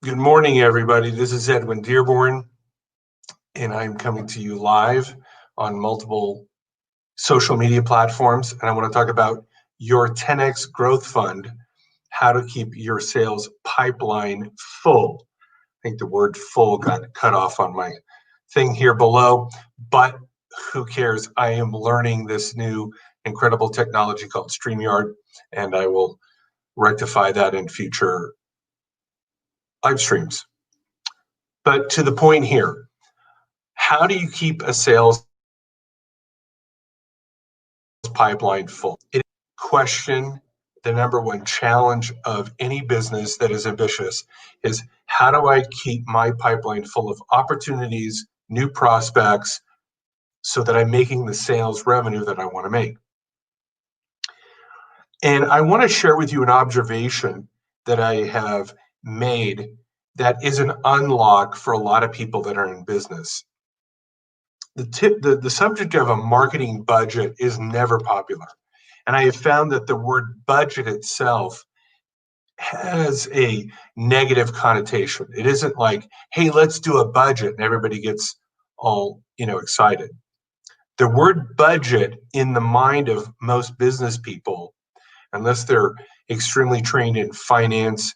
Good morning, everybody. This is Edwin Dearborn, and I'm coming to you live on multiple social media platforms. And I want to talk about your 10X Growth Fund, how to keep your sales pipeline full. I think the word full got cut off on my thing here below, but who cares? I am learning this new incredible technology called StreamYard, and I will rectify that in future live streams. But to the point here, how do you keep a sales pipeline full? It question, the number one challenge of any business that is ambitious is, how do I keep my pipeline full of opportunities, new prospects, so that I'm making the sales revenue that I want to make? And I want to share with you an observation that I have made that is an unlock for a lot of people that are in business. The subject of a marketing budget is never popular. And I have found that the word budget itself has a negative connotation. It isn't like, hey, let's do a budget, and everybody gets all, excited. The word budget in the mind of most business people, unless they're extremely trained in finance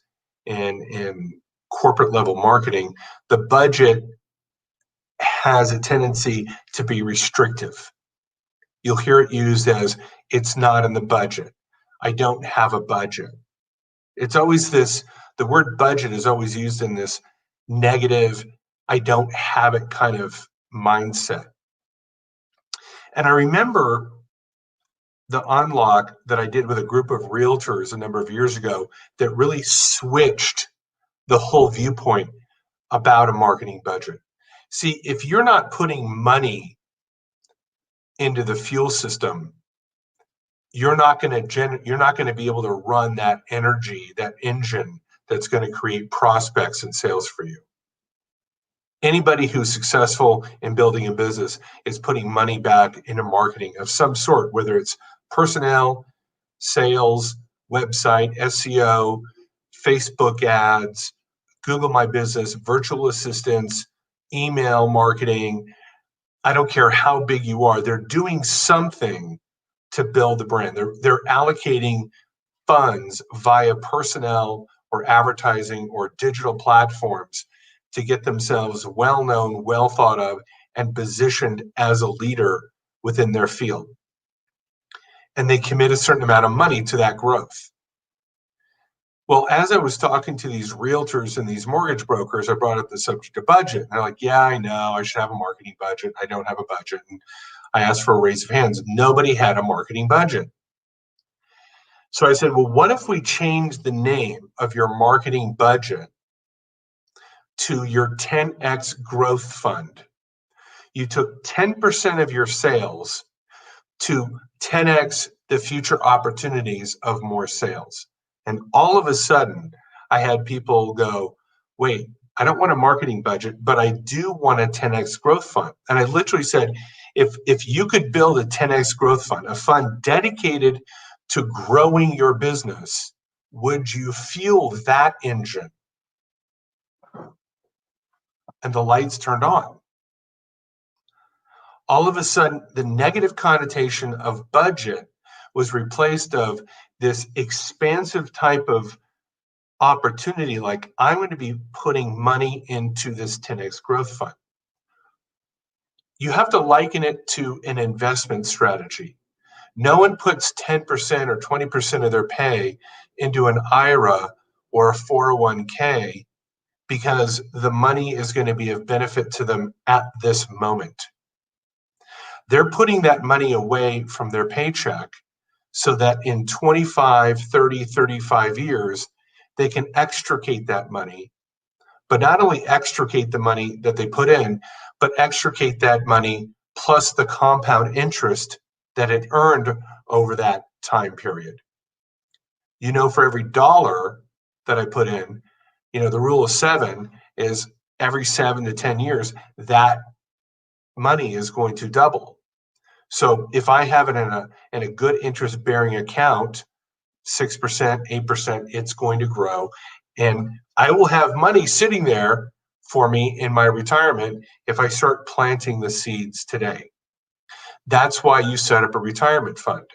and corporate level marketing, the budget has a tendency to be restrictive. You'll hear it used as, it's not in the budget. I don't have a budget. It's always this, the word budget is always used in this negative, I don't have it kind of mindset. And I remember the unlock that I did with a group of realtors a number of years ago that really switched the whole viewpoint about a marketing budget. See, if you're not putting money into the fuel system, you're not going to be able to run that energy, that engine that's going to create prospects and sales for you. Anybody who's successful in building a business is putting money back into marketing of some sort, whether it's personnel, sales, website, SEO, Facebook ads, Google My Business, virtual assistants, email marketing. I don't care how big you are, they're doing something to build the brand. They're allocating funds via personnel or advertising or digital platforms to get themselves well-known, well thought of, and positioned as a leader within their field. And they commit a certain amount of money to that growth. Well, as I was talking to these realtors and these mortgage brokers, I brought up the subject of budget. And they're like, yeah, I know, I should have a marketing budget. I don't have a budget. And I asked for a raise of hands. Nobody had a marketing budget. So I said, well, what if we change the name of your marketing budget to your 10X Growth Fund? You took 10% of your sales to 10X the future opportunities of more sales. And all of a sudden, I had people go, wait, I don't want a marketing budget, but I do want a 10X Growth Fund. And I literally said, if you could build a 10X Growth Fund, a fund dedicated to growing your business, would you fuel that engine? And the lights turned on. All of a sudden, the negative connotation of budget was replaced of this expansive type of opportunity, like, I'm going to be putting money into this 10X Growth Fund. You have to liken it to an investment strategy. No one puts 10% or 20% of their pay into an IRA or a 401k because the money is going to be of benefit to them at this moment. They're putting that money away from their paycheck so that in 25, 30, 35 years, they can extricate that money, but not only extricate the money that they put in, but extricate that money plus the compound interest that it earned over that time period. For every dollar that I put in, the rule of 7 is every 7 to 10 years, that money is going to double. So if I have it in a good interest-bearing account 6%, 8%, it's going to grow. And I will have money sitting there for me in my retirement if I start planting the seeds today. That's why you set up a retirement fund,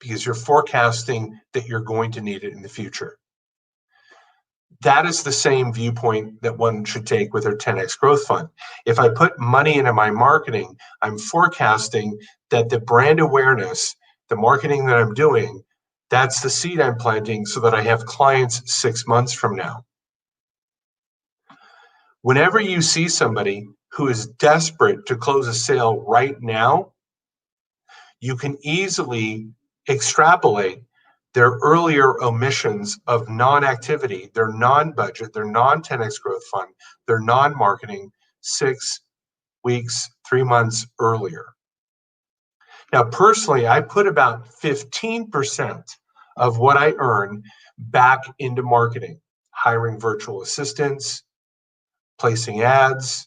because you're forecasting that you're going to need it in the future. That is the same viewpoint that one should take with their 10x growth fund. If I put money into my marketing, I'm forecasting that the brand awareness, the marketing that I'm doing, that's the seed I'm planting so that I have clients 6 months from now. Whenever you see somebody who is desperate to close a sale right now, you can easily extrapolate their earlier omissions of non-activity, their non-budget, their non-10x growth fund, their non-marketing 6 weeks, 3 months earlier. Now, personally, I put about 15% of what I earn back into marketing, hiring virtual assistants, placing ads,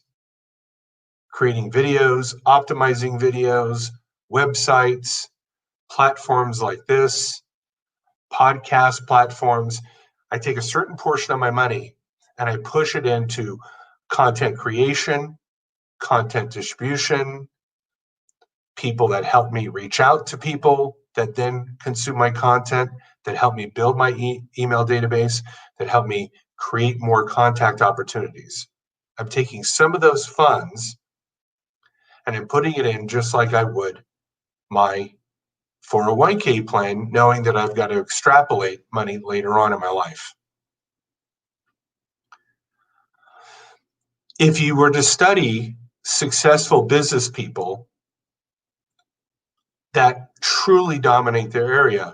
creating videos, optimizing videos, websites, platforms like this, podcast platforms. I take a certain portion of my money and I push it into content creation, content distribution, people that help me reach out to people that then consume my content, that help me build my email database, that help me create more contact opportunities. I'm taking some of those funds and I'm putting it in just like I would my 401k plan, knowing that I've got to extrapolate money later on in my life. If you were to study successful business people that truly dominate their area,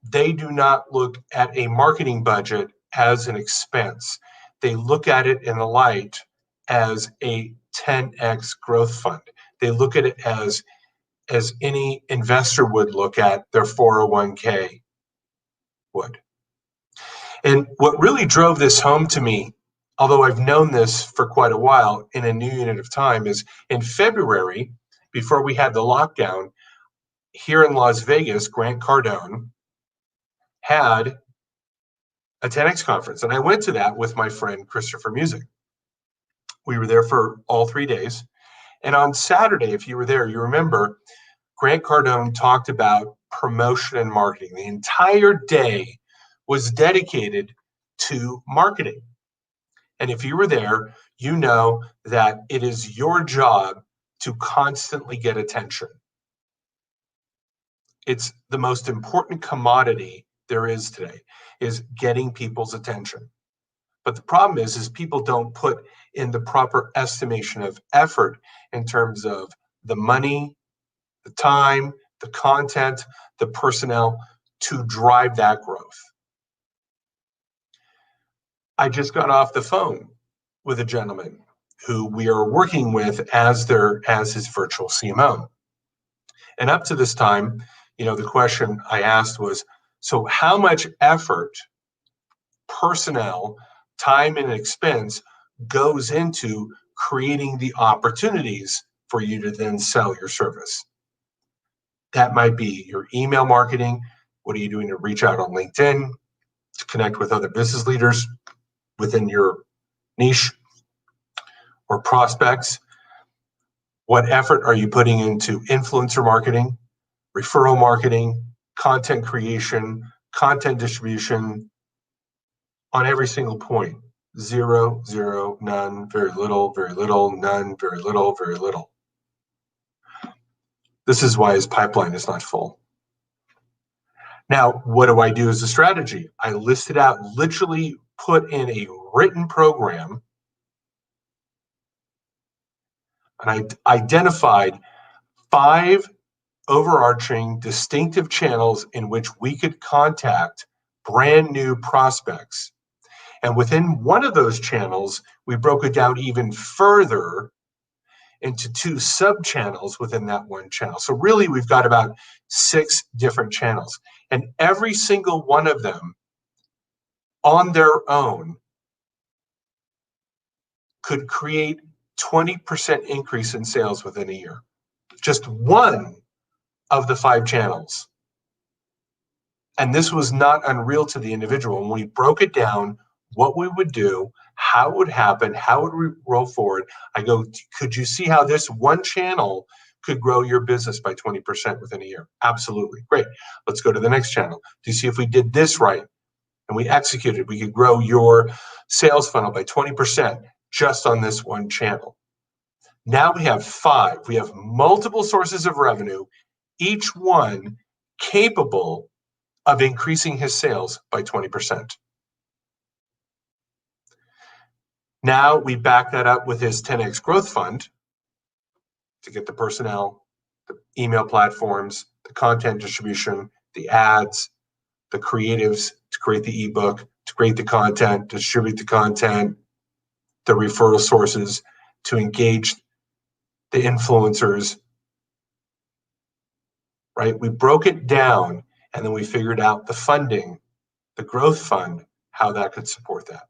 they do not look at a marketing budget as an expense. They look at it in the light as a 10x growth fund. They look at it as any investor would look at their 401k would. And what really drove this home to me, although I've known this for quite a while in a new unit of time, is in February, before we had the lockdown, here in Las Vegas, Grant Cardone had a 10X conference. And I went to that with my friend, Christopher Music. We were there for all 3 days. And on Saturday, if you were there, you remember Grant Cardone talked about promotion and marketing. The entire day was dedicated to marketing. And if you were there, you know that it is your job to constantly get attention. It's the most important commodity there is today, is getting people's attention. But the problem is people don't put in the proper estimation of effort in terms of the money, the time, the content, the personnel to drive that growth. I just got off the phone with a gentleman who we are working with as his virtual CMO. And up to this time, the question I asked was, so how much effort, personnel, time, and expense goes into creating the opportunities for you to then sell your service? That might be your email marketing. What are you doing to reach out on LinkedIn, to connect with other business leaders within your niche or prospects? What effort are you putting into influencer marketing, referral marketing, content creation, content distribution? On every single point, 0, 0, none, very little, none, very little, very little. This is why his pipeline is not full. Now, what do I do as a strategy? I listed out, literally put in a written program, and I identified 5 overarching distinctive channels in which we could contact brand new prospects. And within one of those channels, we broke it down even further into 2 sub-channels within that one channel. So really, we've got about 6 different channels. And every single one of them on their own could create 20% increase in sales within a year. Just one of the 5 channels. And this was not unreal to the individual. When we broke it down, what we would do, how it would happen, how it would roll forward, I go, could you see how this one channel could grow your business by 20% within a year? Absolutely. Great. Let's go to the next channel. Do you see if we did this right and we executed, we could grow your sales funnel by 20% just on this one channel? Now we have 5. We have multiple sources of revenue, each one capable of increasing his sales by 20%. Now we back that up with his 10x growth fund to get the personnel, the email platforms, the content distribution, the ads, the creatives to create the ebook, to create the content, distribute the content, the referral sources, to engage the influencers, right? We broke it down and then we figured out the funding, the growth fund, how that could support that.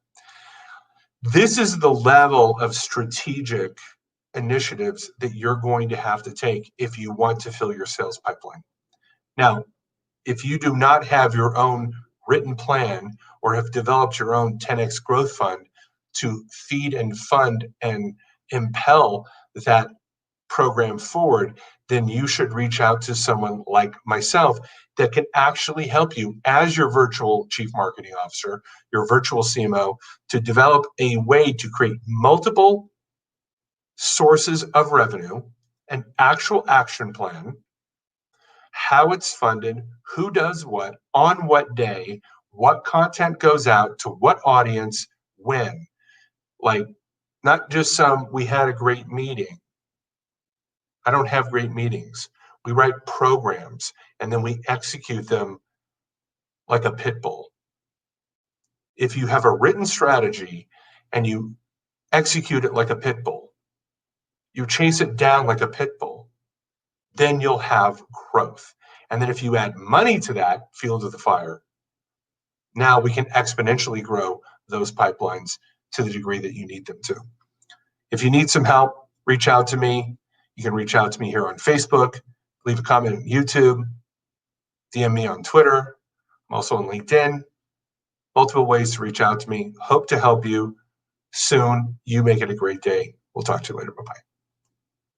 This is the level of strategic initiatives that you're going to have to take if you want to fill your sales pipeline. Now, if you do not have your own written plan or have developed your own 10x growth fund to feed and fund and impel that program forward, then you should reach out to someone like myself that can actually help you as your virtual chief marketing officer, your virtual CMO, to develop a way to create multiple sources of revenue, an actual action plan, how it's funded, who does what, on what day, what content goes out to what audience, when. Like, not just we had a great meeting. I don't have great meetings. We write programs and then we execute them like a pit bull. If you have a written strategy and you execute it like a pit bull, you chase it down like a pit bull, then you'll have growth. And then if you add money to that fuel to the fire, now we can exponentially grow those pipelines to the degree that you need them to. If you need some help, reach out to me. You can reach out to me here on Facebook, leave a comment on YouTube, DM me on Twitter. I'm also on LinkedIn. Multiple ways to reach out to me. Hope to help you soon. You make it a great day. We'll talk to you later. Bye-bye.